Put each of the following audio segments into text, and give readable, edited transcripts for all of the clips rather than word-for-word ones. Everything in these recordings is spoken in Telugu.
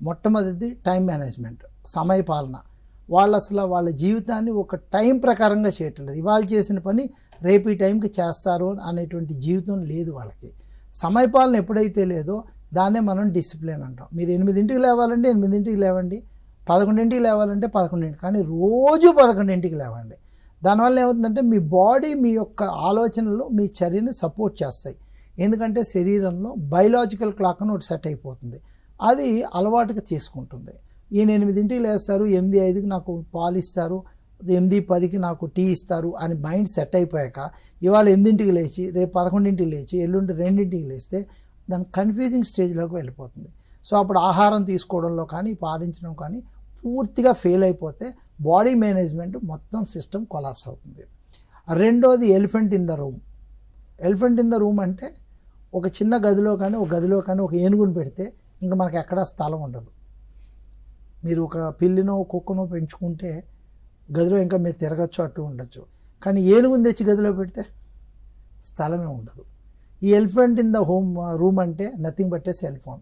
మొట్టమొదటిది టైం మేనేజ్మెంట్, సమయపాలన. వాళ్ళు అసలు వాళ్ళ జీవితాన్ని ఒక టైం ప్రకారంగా చేయటం లేదు. ఇవాళ చేసిన పని రేపు ఈ టైంకి చేస్తారు అనేటువంటి జీవితం లేదు వాళ్ళకి. సమయపాలన ఎప్పుడైతే లేదో దాన్నే మనం డిసిప్లిన్ అంటాం. మీరు 8ంటికి లేవాలంటే 8ంటికి లేవండి, 11ంటికి లేవాలంటే 11ంటికి, కానీ రోజు 11ంటికి లేవండి. దానివల్ల ఏమవుతుందంటే మీ బాడీ మీ యొక్క ఆలోచనలు మీ చర్యని సపోర్ట్ చేస్తాయి. ఎందుకంటే శరీరంలో బయలాజికల్ క్లాక్ అని ఒకటి సెట్ అయిపోతుంది, అది అలవాటుగా తీసుకుంటుంది. ఈయన 8ంటికి లేస్తారు, 8:05కి నాకు పాలు ఇస్తారు, 8:10కి నాకు టీ ఇస్తారు అని మైండ్ సెట్ అయిపోయాక ఇవాళ 8ంటికి లేచి రేపు 11ంటికి లేచి ఎల్లుండి 2ంటికి లేస్తే దాని కన్ఫ్యూజింగ్ స్టేజ్లోకి వెళ్ళిపోతుంది. సో అప్పుడు ఆహారం తీసుకోవడంలో కానీ పాలించడం కానీ పూర్తిగా ఫెయిల్ అయిపోతే బాడీ మేనేజ్మెంట్ మొత్తం సిస్టమ్ కొలాప్స్ అవుతుంది. రెండోది elephant in the room. Elephant in the room అంటే ఒక చిన్న గదిలో కానీ ఒక ఏనుగుని పెడితే ఇంకా మనకు ఎక్కడా స్థలం ఉండదు. మీరు ఒక పిల్లినో కుక్కనో పెంచుకుంటే గదిలో ఇంకా మీరు తిరగచ్చు, అటు ఉండొచ్చు. కానీ ఏనుగుని తెచ్చి గదిలో పెడితే స్థలమే ఉండదు. ఈ ఎలిఫెంట్ ఇన్ ద రూమ్ అంటే nothing but A cell phone.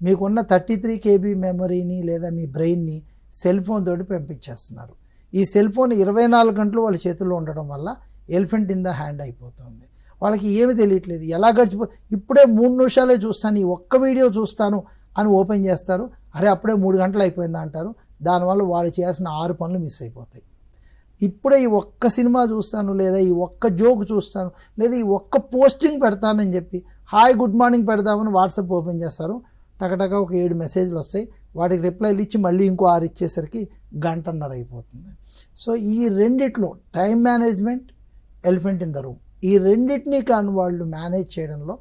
మీకున్న 33 KB మెమరీని లేదా మీ బ్రెయిన్ని సెల్ ఫోన్ తోటి పంపించేస్తున్నారు. ఈ సెల్ ఫోన్ 24 గంటలు వాళ్ళ చేతుల్లో ఉండడం వల్ల ఎలిఫెంట్ ఇన్ ద హ్యాండ్ అయిపోతుంది. వాళ్ళకి ఏమి తెలియట్లేదు, ఎలా ఇప్పుడే 3 నిమిషాలే చూస్తాను, ఈ ఒక్క వీడియో చూస్తాను అని ఓపెన్ చేస్తారు. అరే అప్పుడే 3 గంటలు అయిపోయిందా అంటారు. దానివల్ల వాళ్ళు చేయాల్సిన 6 పనులు మిస్ అయిపోతాయి. ఇప్పుడే ఈ ఒక్క సినిమా చూస్తాను, లేదా ఈ ఒక్క జోక్ చూస్తాను, లేదా ఈ ఒక్క పోస్టింగ్ పెడతానని చెప్పి హాయ్ గుడ్ మార్నింగ్ పెడదామని వాట్సాప్ ఓపెన్ చేస్తారు. టకటక ఒక 7 మెసేజ్లు వస్తాయి, వాటికి రిప్లైలు ఇచ్చి మళ్ళీ ఇంకో 6 ఇచ్చేసరికి 1.5 గంట అయిపోతుంది. సో ఈ రెండిట్లో time management, elephant in the room, ఈ రెండింటినీ కానీ వాళ్ళు మేనేజ్ చేయడంలో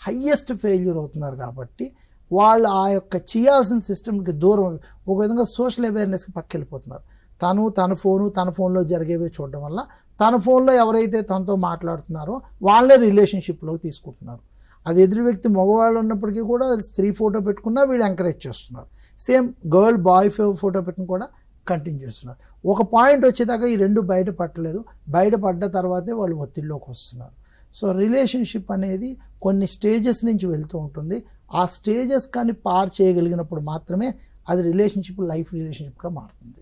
హయ్యెస్ట్ ఫెయిల్యూర్ అవుతున్నారు. కాబట్టి వాళ్ళు ఆ యొక్క చేయాల్సిన సిస్టమ్కి దూరం, ఒక విధంగా సోషల్ అవేర్నెస్కి పక్కెళ్ళిపోతున్నారు. తన ఫోన్లో జరిగేవి చూడడం వల్ల తన ఫోన్లో ఎవరైతే తనతో మాట్లాడుతున్నారో వాళ్ళే రిలేషన్షిప్లోకి తీసుకుంటున్నారు. అది ఎదురు వ్యక్తి మగవాళ్ళు ఉన్నప్పటికీ కూడా స్త్రీ ఫోటో పెట్టుకున్నా వీళ్ళు ఎంకరేజ్ చేస్తున్నారు. సేమ్ గర్ల్ బాయ్ ఫోటో పెట్టుకుని కూడా కంటిన్యూ చేస్తున్నారు. ఒక పాయింట్ వచ్చేదాకా ఈ రెండు బయటపడలేదు, బయటపడ్డ తర్వాతే వాళ్ళు ఒత్తిడిలోకి వస్తున్నారు. సో రిలేషన్షిప్ అనేది కొన్ని స్టేజెస్ నుంచి వెళ్తూ ఉంటుంది. ఆ స్టేజెస్ కానీ పార్ చేయగలిగినప్పుడు మాత్రమే అది లైఫ్ రిలేషన్షిప్గా మారుతుంది.